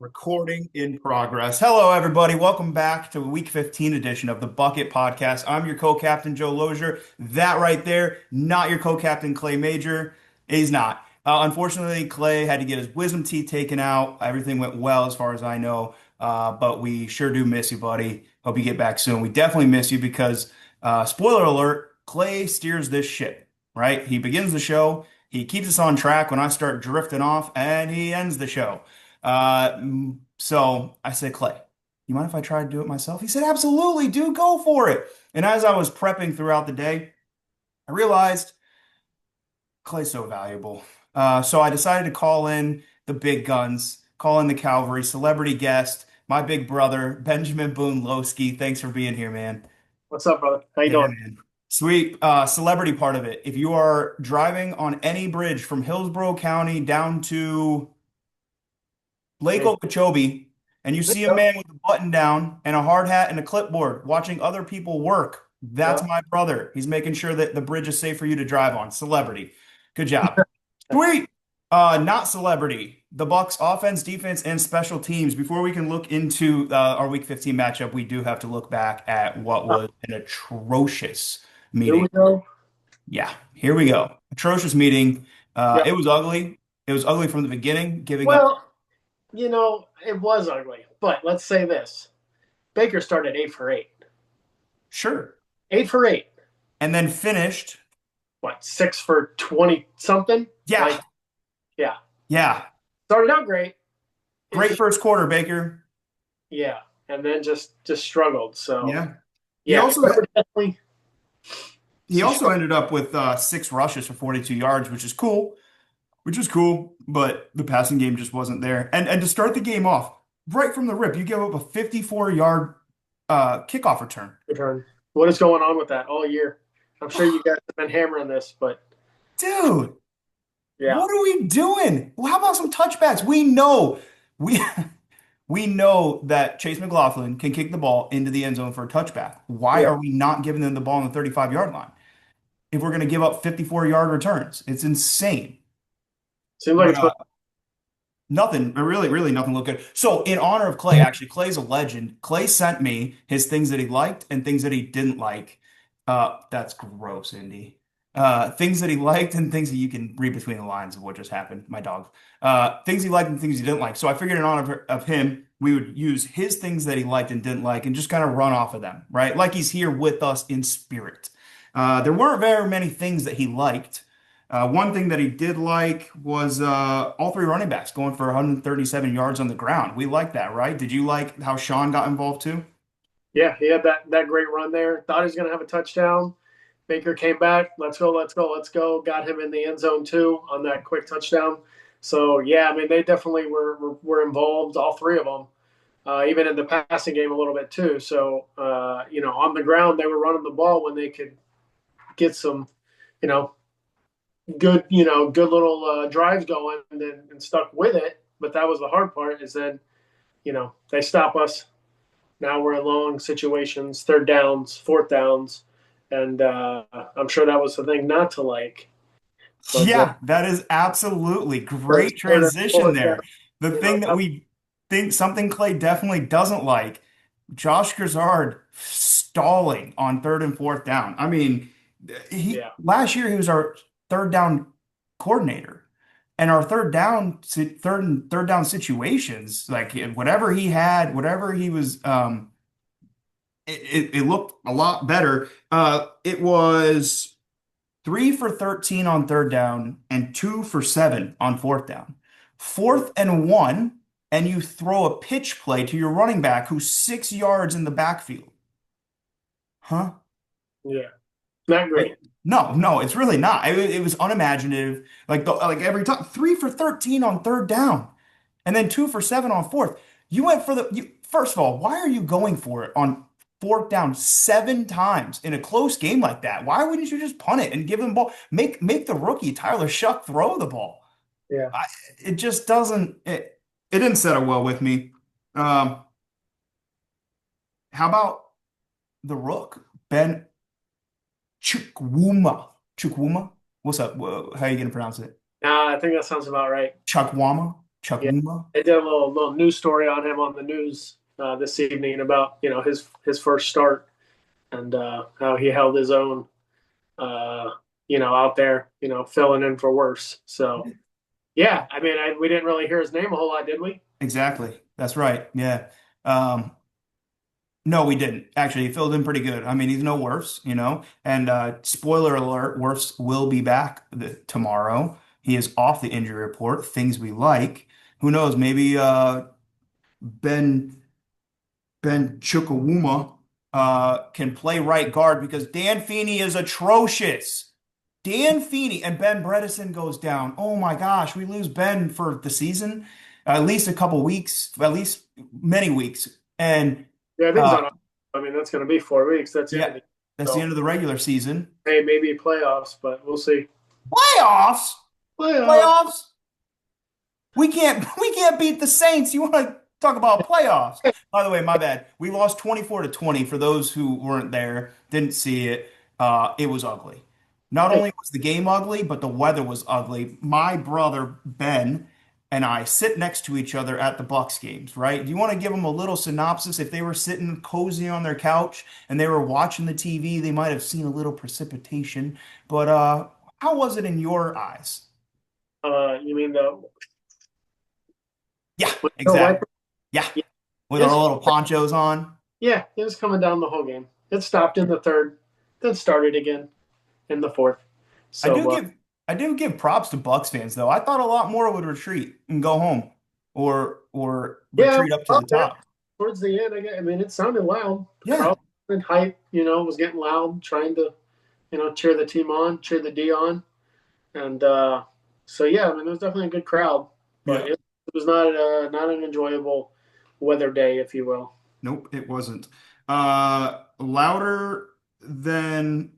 Recording in progress. Hello, everybody. Welcome back to Week 15 edition of the buc-It Podcast. I'm your co-captain, Joe Lozier. That right there, not your co-captain, Clay Major. He's not. Unfortunately, Clay had to get his wisdom teeth taken out. Everything went well, as far as I know. But we sure do miss you, buddy. Hope you get back soon. We definitely miss you because, spoiler alert, Clay steers this ship, right? He begins the show. He keeps us on track when I start drifting off, and he ends the show. So I said, Clay, you mind if I try to do it myself? He said, absolutely, dude, go for it. And as I was prepping throughout the day, I realized Clay's so valuable. So I decided to call in the big guns, call in the cavalry, celebrity guest, my big brother, Benjamin Boone Loesky. Thanks for being here, man. What's up, brother? How you Yeah, doing? man. Sweet. Celebrity part of it. If you are driving on any bridge from Hillsborough County down to Lake Hey, Okeechobee, and you there see a you go. man with a button down and a hard hat and a clipboard watching other people work. That's Yeah. my brother. He's making sure that the bridge is safe for you to drive on. Celebrity. Good job. Sweet. Not celebrity. The Bucks offense, defense, and special teams. Before we can look into our Week 15 matchup, we do have to look back at what was an atrocious Here meeting. we go. Yeah, here we go. Atrocious meeting. Yeah. It was ugly. It was ugly from the beginning, giving up. Well, it was ugly, but let's say this: Baker started 8 for 8. Sure. 8 for 8. And then finished. What? 6 for 20 something? Yeah, Like, yeah. yeah. Started out great. It Great just, first quarter, Baker. yeah, and then just struggled. So Yeah. He yeah, also there were definitely he some also struggle. ended up with six rushes for 42 yards, which is cool. Which is cool, but the passing game just wasn't there. And to start the game off, right from the rip, you give up a 54-yard kickoff return. Return. What is going on with that all year? I'm sure you guys have been hammering this, but Dude, yeah, what are we doing? Well, how about some touchbacks? We we know that Chase McLaughlin can kick the ball into the end zone for a touchback. Why yeah. are we not giving them the ball on the 35-yard line if we're going to give up 54-yard returns? It's insane. Seems like But it's supposed. nothing, really nothing looked good. So in honor of Clay, actually, Clay's a legend. Clay sent me his things that he liked and things that he didn't like. That's gross, Indy. Things that he liked and things that you can read between the lines of what just happened. My dog. Things he liked and things he didn't like. So I figured in honor of him, we would use his things that he liked and didn't like and just kind of run off of them, right? Like he's here with us in spirit. There weren't very many things that he liked. One thing that he did like was all three running backs going for 137 yards on the ground. We like that, right? Did you like how Sean got involved too? Yeah, he had that great run there. Thought he was going to have a touchdown. Baker came back. Let's go, let's go, let's go. Got him in the end zone too on that quick touchdown. So yeah, I mean they definitely were involved, all three of them, even in the passing game a little bit too. So on the ground they were running the ball when they could get some, you know, good little drives going and stuck with it. But that was the hard part is then they stop us. Now we're in long situations, third downs, fourth downs, and I'm sure that was the thing not to like. But Yeah, that is absolutely third, great third and transition fourth down, there. The thing that that, we think something Clay definitely doesn't like, Josh Grzard stalling on third and fourth down. I mean, he yeah, last year he was our third down coordinator. And our third down situations, like whatever he had, whatever he was it looked a lot better. It was 3 for 13 on third down and 2 for 7 on fourth down. Fourth and one, and you throw a pitch play to your running back who's 6 yards in the backfield. Huh? yeah, not Like, great. no, it's really not. It was unimaginative. Like every time, 3 for 13 on third down, and then 2 for 7 on fourth. You went for first of all, why are you going for it on fourth down 7 times in a close game like that? Why wouldn't you just punt it and give them the ball? Make the rookie Tyler Shuck throw the ball. Yeah, I, it just doesn't. It didn't settle well with me. Um, how about the rook Ben Chukwuma? Chukwuma? What's up? How are you gonna pronounce it? nah, I think that sounds about right. Chukwuma? Yeah, Chuckuma. they did a little news story on him on the news this evening about his first start and how he held his own, uh, out there, filling in for worse. So yeah, I mean, we didn't really hear his name a whole lot, did we? Exactly. That's right. Yeah. Um, no, we didn't. Actually, he filled in pretty good. I mean, he's no worse, you know. And spoiler alert, Worfs will be back tomorrow. He is off the injury report. Things we like. Who knows? Maybe Ben Ben Chukwuma can play right guard because Dan Feeney is atrocious. Dan Feeney and Ben Bredesen goes down. Oh my gosh, we lose Ben for the season, at least a couple weeks, at least many weeks. And Yeah, I think he's uh, on. I mean, that's going to be 4 weeks. That's the end of yeah, the year. that's the end So of the regular season. hey, maybe playoffs, but we'll see. Playoffs? Playoffs. Playoffs? We can't beat the Saints. You want to talk about playoffs? By the way, my bad. We lost 24-20 for those who weren't there, didn't see it. It was ugly. Not Hey, only was the game ugly, but the weather was ugly. My brother Ben and I sit next to each other at the Bucks games, right? Do you want to give them a little synopsis? If they were sitting cozy on their couch and they were watching the TV, they might have seen a little precipitation. But how was it in your eyes? you mean the Yeah, no wiper? exactly. Yeah, Yeah, with our it's little ponchos on. yeah, it was coming down the whole game. It stopped in the third, then started again in the fourth. I do So give I do give props to Bucks fans though. I thought a lot more would retreat and go home or yeah, retreat up to well, the man, top. towards the end, I mean, it sounded loud. The Yeah, crowd and hype, was getting loud, trying to cheer the team on, cheer the D on. And so yeah, I mean, it was definitely a good crowd, but yeah. it was not an enjoyable weather day, if you will. Nope, it wasn't. Louder than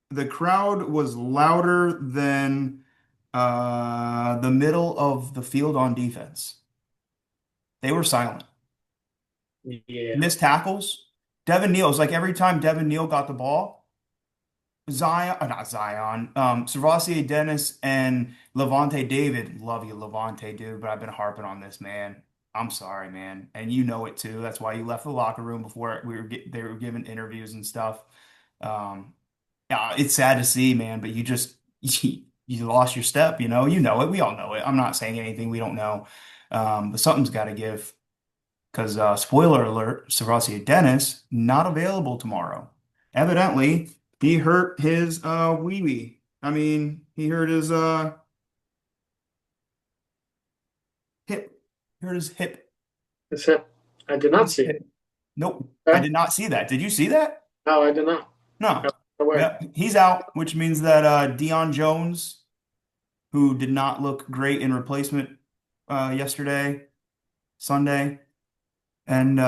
the crowd was louder than the middle of the field on defense. They were silent. Yeah, Missed tackles. Devin Neal, it was like every time Devin Neal got the ball, Zion, not Zion, Servassier Dennis and Levante David. Love you, Levante, dude, but I've been harping on this, man. I'm sorry, man. And you know it too. That's why you left the locker room before they were giving interviews and stuff. Um, yeah, it's sad to see, man, but you just you lost your step, you know. You know it. We all know it. I'm not saying anything we don't know. But something's got to give. Because, spoiler alert, Servassier Dennis not available tomorrow. Evidently, he hurt his wee. I mean, he hurt his hip. He hurt his hip. that's it. I did not His see it. hip. Nope, I Okay, did not see that. Did you see that? no, I did not. I No. was aware. Yeah, he's out, which means that Deion Jones, who did not look great in replacement yesterday, Sunday, and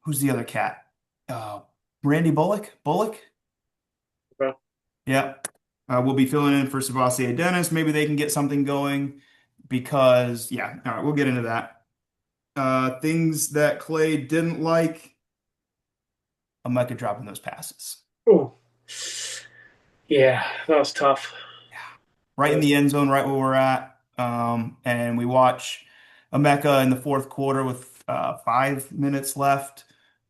who's the other cat? Uh, Randy Bullock. Bullock. Okay. Yeah. We'll be filling in for Sabasier Dennis. Maybe they can get something going because, yeah, all right, we'll get into that. Things that Clay didn't like, Emeka dropping those passes. Oh, yeah, that was tough. Right That in was, the end zone, right where we're at. And we watch Emeka in the fourth quarter with 5 minutes left,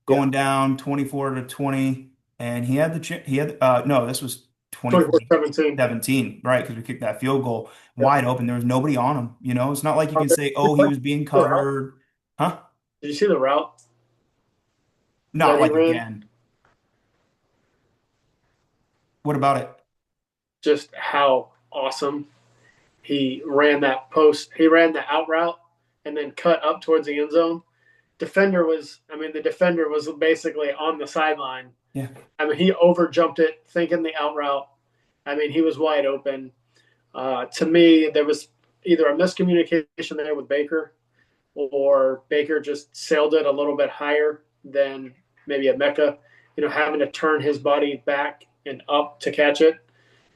yeah, going down 24-20. And he had he had, no, this was 24-17. 2017, right? Because we kicked that field goal Yeah. wide open. There was nobody on him. You know, it's not like you Oh, can say, oh, he was being the route? covered. Huh? Did you see the route Not that he like ran? again. What about it? Just how awesome he ran that post. He ran the out route and then cut up towards the end zone. The defender was basically on the sideline. Yeah. I mean, he over jumped it, thinking the out route. I mean, he was wide open. To me, there was either a miscommunication there with Baker, or Baker just sailed it a little bit higher than maybe a Mecca, having to turn his body back and up to catch it.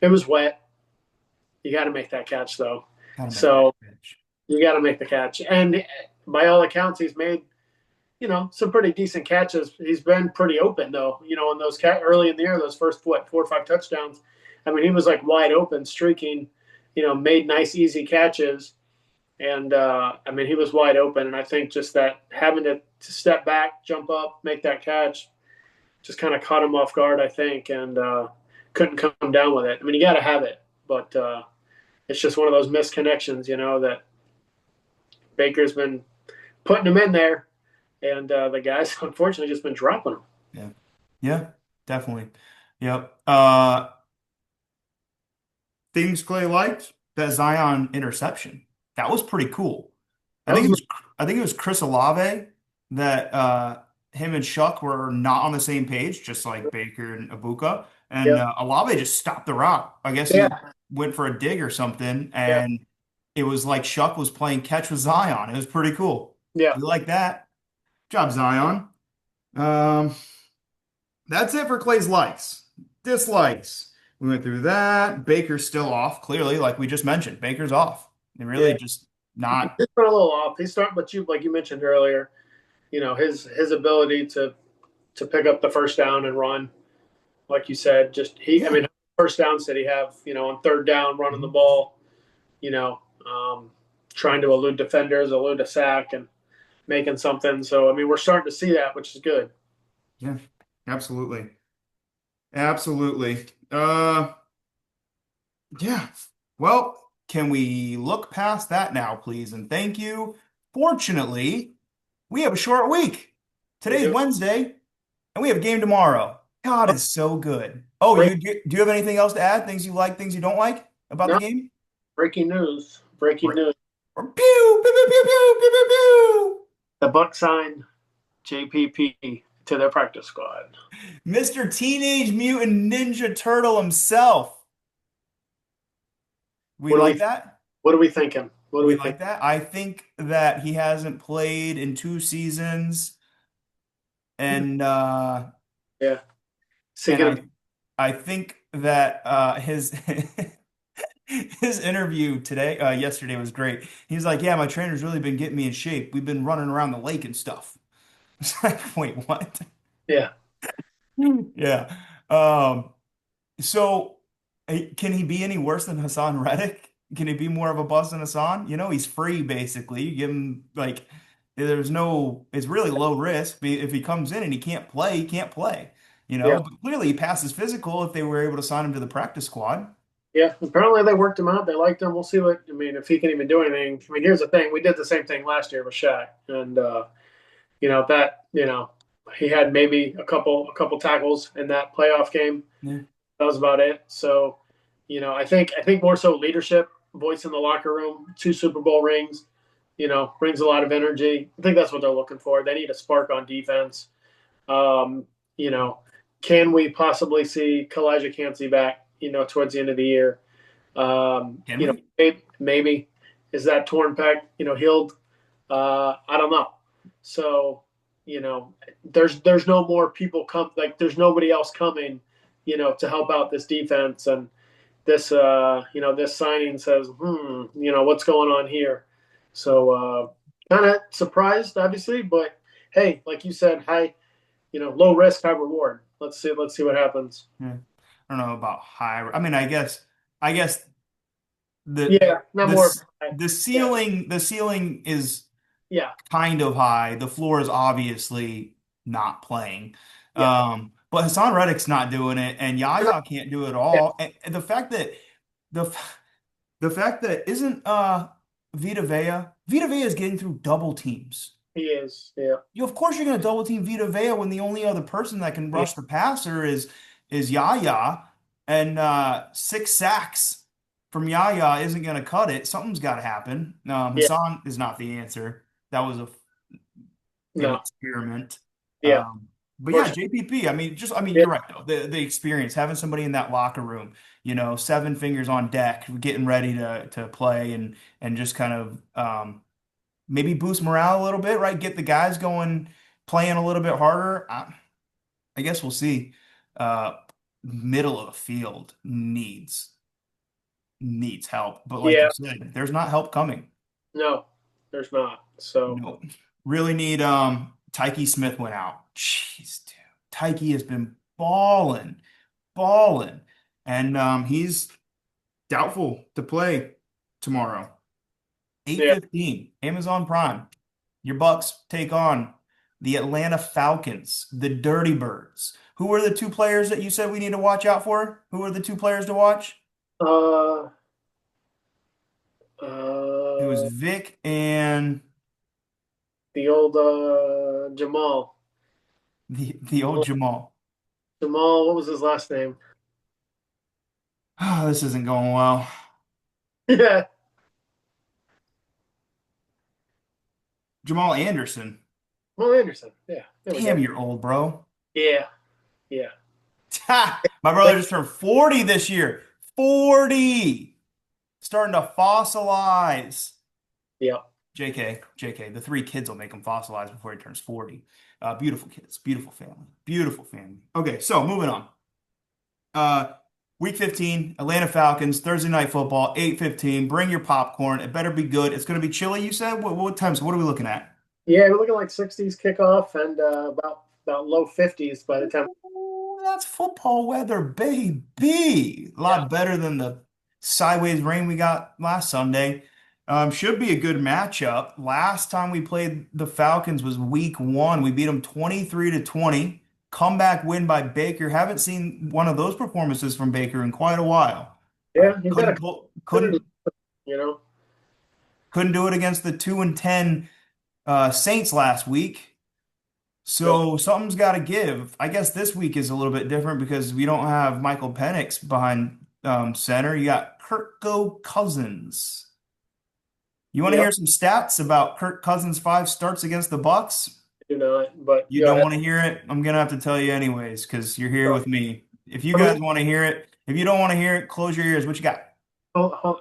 It was wet. You got to make that catch, though. Gotta make that So pitch. you got to make the catch. And by all accounts, he's made, some pretty decent catches. He's been pretty open, though, in those early in the year, those first, 4 or 5 touchdowns. I mean, he was like wide open, streaking, made nice, easy catches. And I mean, he was wide open. And I think just that having to step back, jump up, make that catch, just kind of caught him off guard, I think, and couldn't come down with it. I mean, you got to have it, but it's just one of those missed connections, that Baker's been putting him in there, and the guys unfortunately just been dropping him. Yeah. Yeah, definitely. Yep. Things Clay liked, that Zion interception. That was pretty cool. I That think was it was I think it was Chris Olave that him and Shuck were not on the same page, just like Baker and Abuka. And yeah, Olave just stopped the rock. I guess he yeah, went for a dig or something, yeah, and it was like Shuck was playing catch with Zion. It was pretty cool. yeah. You like that? Good job, Zion. Um, that's it for Clay's likes. Dislikes. We went through that. Baker's still off, clearly, like we just mentioned. Baker's off. They really Yeah. just not. He's been a little off. He's starting, but you like you mentioned earlier, his ability to pick up the first down and run, like you said, just he. I Yeah. mean, first downs did he have? On third down, running the Mhm. ball, you know, um, trying to elude defenders, elude a sack, and making something. So I mean, we're starting to see that, which is good. Yeah. Absolutely. Absolutely. Yeah. Well, can we look past that now, please? And thank you. Fortunately, we have a short week. We Today's do. Wednesday, and we have a game tomorrow. God Oh, is so good. Oh, break, do you have anything else to add? Things you like, things you don't like about the no, game? breaking news! Breaking Or, news! or pew, pew, pew, pew, pew, pew, pew, pew. The Bucks signed JPP to their practice squad. Mr. Teenage Mutant Ninja Turtle himself. We What do like we? that? What are we thinking? What do We we think? like that. I think that he hasn't played in 2 seasons, and Yeah, is he and gonna be? I think that his his interview yesterday was great. He's like, "Yeah, my trainer's really been getting me in shape. We've been running around the lake and stuff." It's like, wait, what? Yeah, Yeah. Um, so can he be any worse than Hassan Reddick? Can he be more of a bust than Hassan? He's free basically. You give him like it's really low risk. If he comes in and he can't play, he can't play. yeah, But clearly he passes physical if they were able to sign him to the practice squad. yeah. Apparently they worked him out. They liked him. We'll see what. I mean, if he can even do anything. I mean, here's the thing. We did the same thing last year with Shaq, and that he had maybe a couple tackles in that playoff game. Yeah. That was about it. So, I think more so leadership, voice in the locker room, 2 Super Bowl rings, brings a lot of energy. I think that's what they're looking for. They need a spark on defense. Um, you know, can we possibly see Kalijah Cansey back, towards the end of the year? Can we? Maybe is that torn pec, healed? I don't know. So, there's no more people come like there's nobody else coming, to help out this defense and this signing says, what's going on here? So kind of surprised, obviously, but hey, like you said, low risk, high reward. Let's see what happens. Yeah. I don't know about high. I mean, I guess the Yeah, not the more. the Yeah, ceiling is yeah, kind of high. The floor is obviously not playing. yeah, But Hassan Reddick's not doing it, and Yaya can't do it yeah. all. And the the fact that isn't Vita Vea is getting through double teams. He is. Yeah, Of course you're going to double team Vita Vea when the only other person that can yeah, rush the passer is Yaya, and 6 sacks from Yaya isn't going to cut it. Something's got to happen. yeah. Hassan is not the answer. That was an No, experiment. yeah, But for yeah, sure. JPP. I mean, Yeah, you're right though. The experience, having somebody in that locker room, 7 fingers on deck, getting ready to play and just kind of maybe boost morale a little bit, right? Get the guys going, playing a little bit harder. I guess we'll see. Uh, Middle of the field needs help, but like you yeah. said, there's not help coming. No, there's not. So No, really need Tyke Smith went out. Jeez, dude. Tyke has been balling, and he's doubtful to play tomorrow. Yeah. 8:15, Amazon Prime. Your Bucks take on the Atlanta Falcons, the Dirty Birds. Who are the two players that you said we need to watch out for? Who are the two players to watch? Uh, It was uh, Vic and the old Jamal. the old Jamal. Jamal, what was his last name? Oh, this isn't going well. Yeah, Jamal Anderson. Jamal Anderson. Yeah, there we Damn, go. you're old, bro. Yeah, yeah, Ha! My brother just turned 40 this year. 40. Starting to fossilize. yeah, JK, JK. The three kids will make him fossilize before he turns 40. Beautiful kids, beautiful family, beautiful family. Okay, so moving on. Uh, week 15, Atlanta Falcons, Thursday night football, 8:15. Bring your popcorn. It better be good. It's going to be chilly, you said? What times? What are we looking at? yeah. We're looking like 60s kickoff and about low 50s by the time. Ooh, that's football weather, baby. A Yeah, lot better than the sideways rain we got last Sunday. Should be a good matchup. Last time we played the Falcons was week one. We beat them 23-20. Comeback win by Baker. Haven't seen one of those performances from Baker in quite a while. yeah. He's got a Couldn't pull, community, couldn't you know. couldn't do it against the 2-10 Saints last week. Yep. So something's got to give. I guess this week is a little bit different because we don't have Michael Penix behind center. You got Kirk Cousins. You want to hear Yep. some stats about Kirk Cousins' 5 starts against the Bucks? You know it, but You go don't ahead. want to hear it? I'm gonna have to tell you anyways because you're here Go. with me. If you How many? guys want to hear it, if you don't want to hear it, close your ears. What you got? Oh,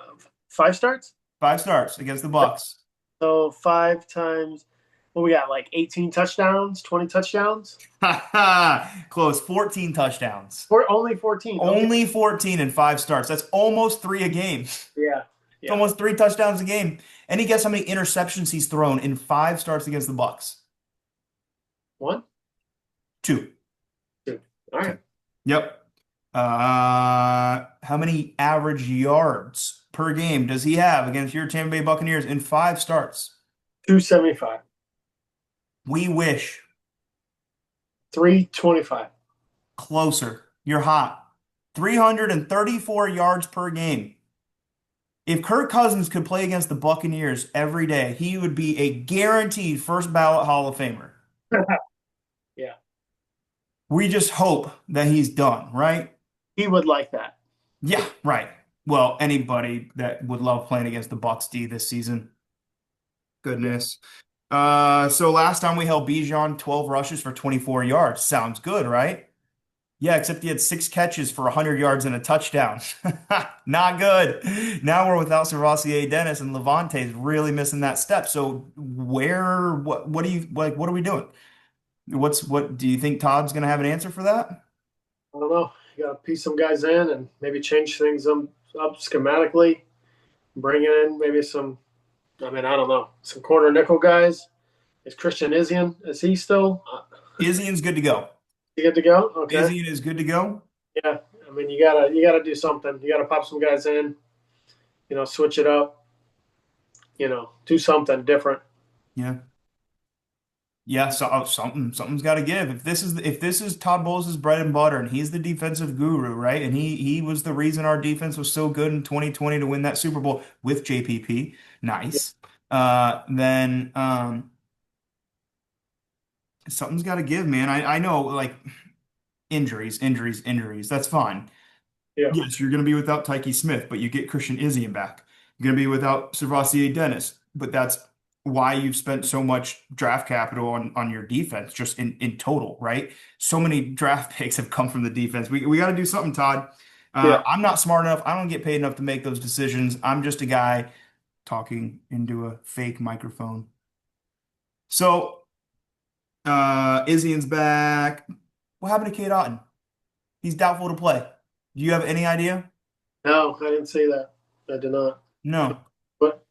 5 starts. 5 starts against the Bucks. So five times. What we got? Like 18 touchdowns, 20 touchdowns, Ha ha! Close. 14 touchdowns. or only 14. Okay. Only 14 in 5 starts. That's almost three a game. It's Yeah. Yeah. almost 3 touchdowns a game. Any guess how many interceptions he's thrown in 5 starts against the Bucks? One, Two. two. All Two. right. Yep. How many average yards per game does he have against your Tampa Bay Buccaneers in 5 starts? 275. We wish. 325. Closer. You're hot. 334 yards per game. If Kirk Cousins could play against the Buccaneers every day, he would be a guaranteed first ballot Hall of Famer. Yeah. We just hope that he's done, right? He would like that. Yeah, right. Well, anybody that would love playing against the Bucks D this season. Yeah. Goodness. So last time we held Bijan 12 rushes for 24 yards. Sounds good, right? Yeah, except he had 6 catches for 100 yards and a touchdown. Not good. Now we're without Servassier Dennis and Levante's really missing that step. So what do you like? What are we doing? What do you think Todd's going to have an answer for that? I don't know. You got to piece some guys in and maybe change things up schematically. Bring in maybe some. I mean, I don't know. Some corner nickel guys. Is Christian Isian? Is he still? Izian's good to go. You good to go? Okay. Izian is good to go. Yeah. I mean, you gotta do something. You gotta pop some guys in. Switch it up. Do something different. Yeah. Yeah, so something's got to give. If this is Todd Bowles' bread and butter, and he's the defensive guru, right? And he was the reason our defense was so good in 2020 to win that Super Bowl with JPP. Yeah. Nice. Then something's got to give, man. I know like injuries. That's fine. Yeah. Yes, you're going to be without Tyke Smith, but you get Christian Izien back. You're going to be without Servassier Dennis, but that's why you've spent so much draft capital on your defense, just in total, right? So many draft picks have come from the defense. We got to do something, Todd. Yeah. I'm not smart enough. I don't get paid enough to make those decisions. I'm just a guy talking into a fake microphone. So, Izien's back. What happened to Kate Otten? He's doubtful to play. Do you have any idea? No, I didn't see that. I did not. No. But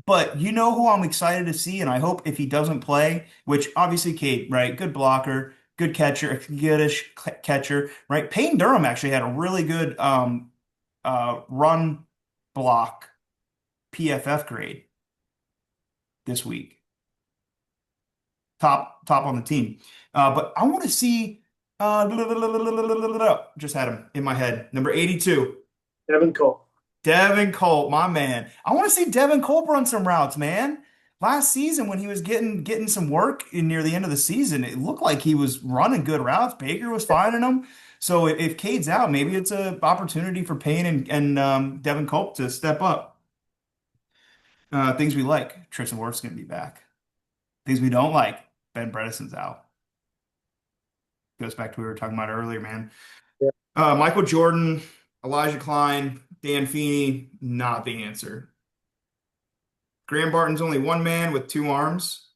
But you know who I'm excited to see, and I hope if he doesn't play, which obviously Kate, right? Good blocker, good catcher, goodish catcher, right? Payne Durham actually had a really good run block PFF grade. this week. Top on the team. But I want to see just had him in my head. Number 82. Evan Cole. Devin Colt, my man. I want to see Devin Colt run some routes, man. Last season, when he was getting some work in near the end of the season, it looked like he was running good routes. Baker was finding them. So if Cade's out, maybe it's an opportunity for Payne and Devin Colt to step up. Things we like, Tristan Wirfs going to be back. Things we don't like, Ben Bredesen's out. Goes back to what we were talking about earlier, man. Yeah. Michael Jordan, Elijah Klein, Dan Feeney, not the answer. Graham Barton's only one man with two arms.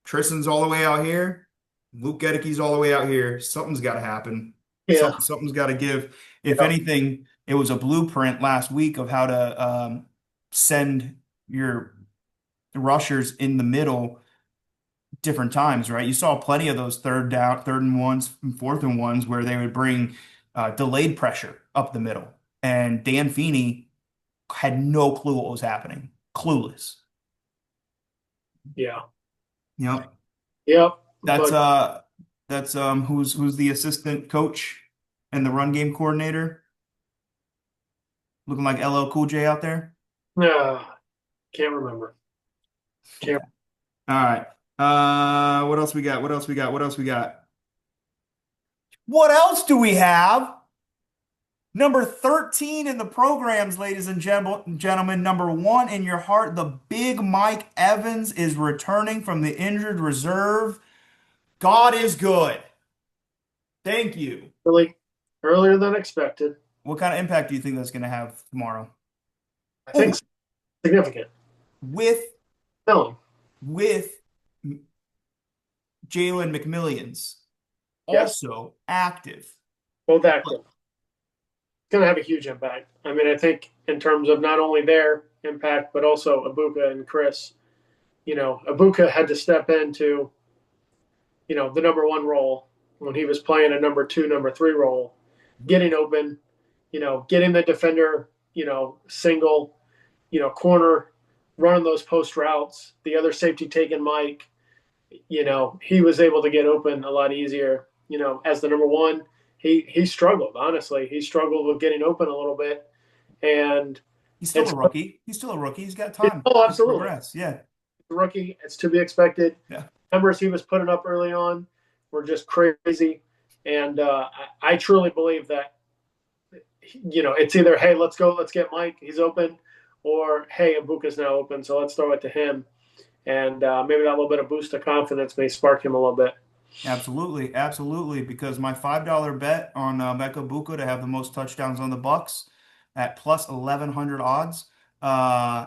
Tristan's all the way out here. Luke Gedicke's all the way out here. Something's got to happen. Yeah. Something's got to give. If Yeah. anything, it was a blueprint last week of how to send your rushers in the middle different times, right? You saw plenty of those third down, third and ones, and fourth and ones where they would bring delayed pressure up the middle. And Dan Feeney had no clue what was happening. Clueless. Yeah. Yep. Yep. That's But uh who's the assistant coach and the run game coordinator? Looking like LL Cool J out there. can't remember. Okay. Can't. All right. What else we got? What else we got? What else we got? What else do we have? Number 13 in the programs, ladies and gentlemen. Number one in your heart, the big Mike Evans is returning from the injured reserve. God is good. Thank you. Really earlier than expected. What kind of impact do you think that's going to have tomorrow? I think Oh, significant. with No. with Jalen McMillions Yes. also active. Both active. It's going to have a huge impact. I mean, I think in terms of not only their impact, but also Ibuka and Chris. Ibuka had to step into, the number one role when he was playing a number two, number three role, getting open, getting the defender, single, corner, running those post routes. The other safety taking Mike, he was able to get open a lot easier. As the number one, he struggled. Honestly, he struggled with getting open a little bit, and He's still it's a rookie. He's still a rookie. He's got time oh, to absolutely progress. Yeah. rookie. It's to be expected. Yeah. Numbers he was putting up early on were just crazy, and I truly believe that it's either hey, let's go, let's get Mike, he's open, or hey, Ibuka's now open, so let's throw it to him, and maybe that little bit of boost of confidence may spark him a little bit. Absolutely, absolutely. Because my $5 bet on Mecca Buka to have the most touchdowns on the Bucks at plus 1,100 odds, uh,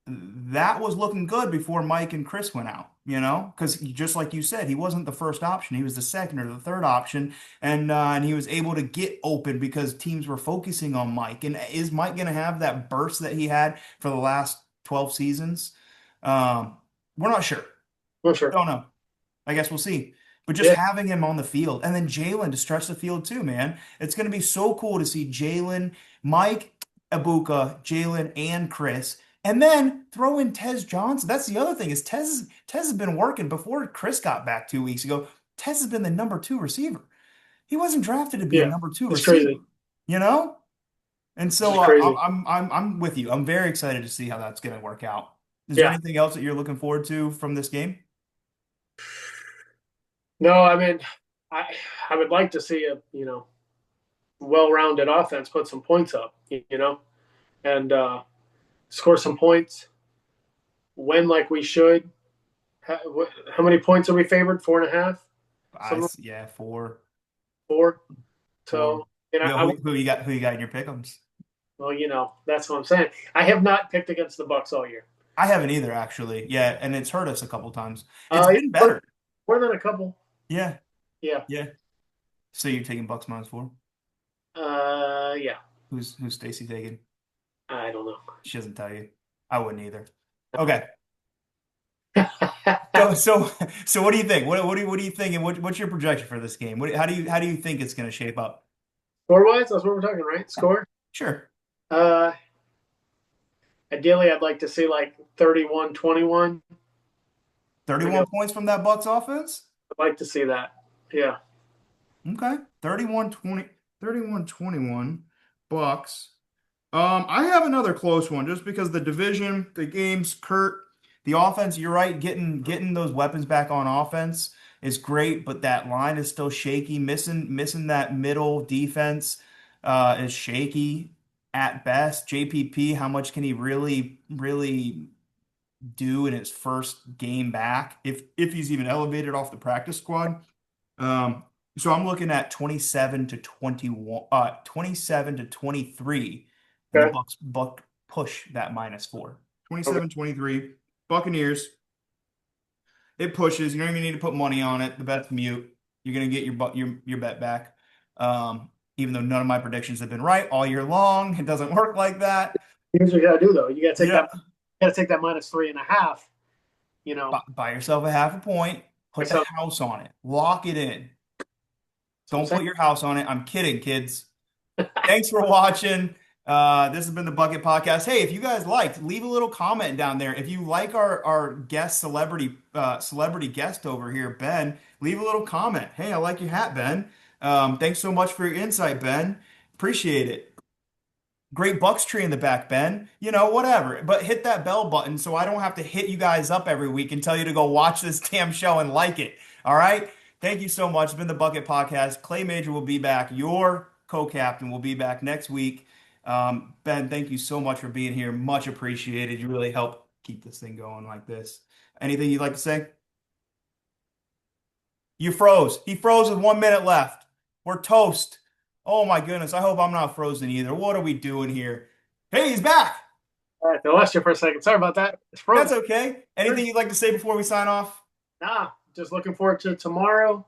that was looking good before Mike and Chris went out. Because just like you said, he wasn't the first option; he was the second or the third option, and he was able to get open because teams were focusing on Mike. And is Mike going to have that burst that he had for the last 12 seasons? We're not sure. For sure. Don't know. I guess we'll see. But just Yeah. having him on the field and then Jalen to stretch the field too, man. It's going to be so cool to see Jalen, Mike, Ibuka, Jalen, and Chris. And then throw in Tez Johnson. That's the other thing is Tez has been working before Chris got back 2 weeks ago. Tez has been the number two receiver. He wasn't drafted to be a Yeah. number two It's receiver, crazy. you know? And so It's crazy. I'm with you. I'm very excited to see how that's going to work out. Is there Yeah. anything else that you're looking forward to from this game? No, I mean, I I would like to see a well-rounded offense put some points up, and score some points, win like we should. How many points are we favored? 4.5. Some Yeah, four. four. Four. So, and Yo, who you got? Who you got in your pick'ems? well, that's what I'm saying. I have not picked against the Bucks all year. I haven't either, actually. Yeah, and it's hurt us a couple times. It's Yeah, been better. more than a couple. Yeah, Yeah. yeah. So you're taking Bucks minus four? Yeah. Who's Stacy taking? I don't know. She doesn't tell you. I wouldn't either. Okay. So what do you think? What do you think? And what's your projection for this game? How do you think it's going to shape up? Score wise, that's what we're talking, right? Score. Sure. Uh, Ideally, I'd like to see like 31-21. I 31 got. points from that Bucks offense? I'd like to see that. Yeah. Okay. 31-20, 31-21 Bucks. I have another close one just because the division, the games, Kurt, the offense, you're right, getting those weapons back on offense is great, but that line is still shaky. Missing that middle defense is shaky at best. JPP, how much can he really do in his first game back if he's even elevated off the practice squad? Um, so I'm looking at 27 to 21, 27 to 23, and the Okay. Buck push that -4. Okay. 27-23, Buccaneers. It pushes. You don't even need to put money on it. The bet's mute. You're gonna get your bet back. Even though none of my predictions have been right all year long, it doesn't work like that. Here's what you gotta do though. You gotta take Yeah, that. Gotta take that -3.5. You know, buy yourself a half a point. Put the myself. house on it. Lock it in. That's what I'm Don't saying. put your house on it. I'm kidding, kids. Thanks for watching. This has been the Bucket Podcast. Hey, if you guys liked, leave a little comment down there. If you like our guest celebrity guest over here, Ben, leave a little comment. Hey, I like your hat, Ben. Thanks so much for your insight, Ben. Appreciate it. Great Bucks tree in the back, Ben. Whatever. But hit that bell button so I don't have to hit you guys up every week and tell you to go watch this damn show and like it. All right? Thank you so much. It's been the Bucket Podcast. Clay Major will be back. Your co-captain will be back next week. Ben, thank you so much for being here. Much appreciated. You really help keep this thing going like this. Anything you'd like to say? You froze. He froze with 1 minute left. We're toast. Oh my goodness. I hope I'm not frozen either. What are we doing here? Hey, he's back. All right, I lost you for a second. Sorry about that. It's That's frozen. okay. Anything you'd like to say before we sign off? Nah, just looking forward to tomorrow.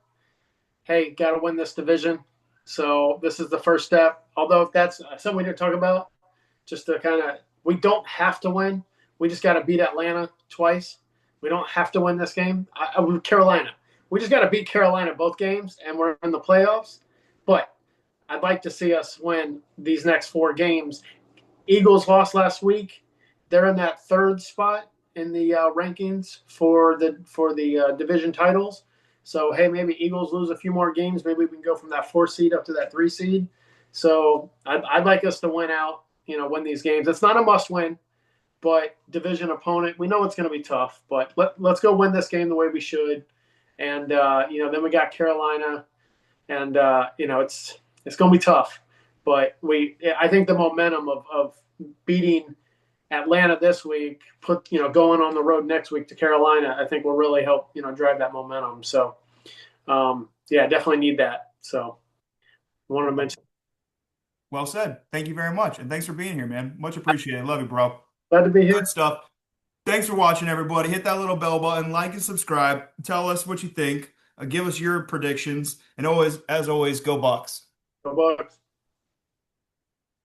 Hey, got to win this division. So this is the first step. Although that's something we didn't talk about, just to kind of, we don't have to win. We just got to beat Atlanta twice. We don't have to win this game. Carolina. We just got to beat Carolina both games, and we're in the playoffs. But I'd like to see us win these next 4 games. Eagles lost last week. They're in that third spot in the rankings for the division titles. So hey, maybe Eagles lose a few more games. Maybe we can go from that 4 seed up to that 3 seed. So I'd like us to win out. Win these games. It's not a must-win, but division opponent. We know it's going to be tough, but let's go win this game the way we should. And then we got Carolina, and it's going to be tough. But I think the momentum of beating Atlanta this week, going on the road next week to Carolina, I think will really help, drive that momentum. So, yeah, definitely need that. So, I wanted to mention. Well said. Thank you very much. And thanks for being here, man. Much appreciated. Love you, bro. Glad to be Good here. stuff. Thanks for watching, everybody. Hit that little bell button, like and subscribe. Tell us what you think. Give us your predictions. And always, as always, go Bucks. Go Bucks.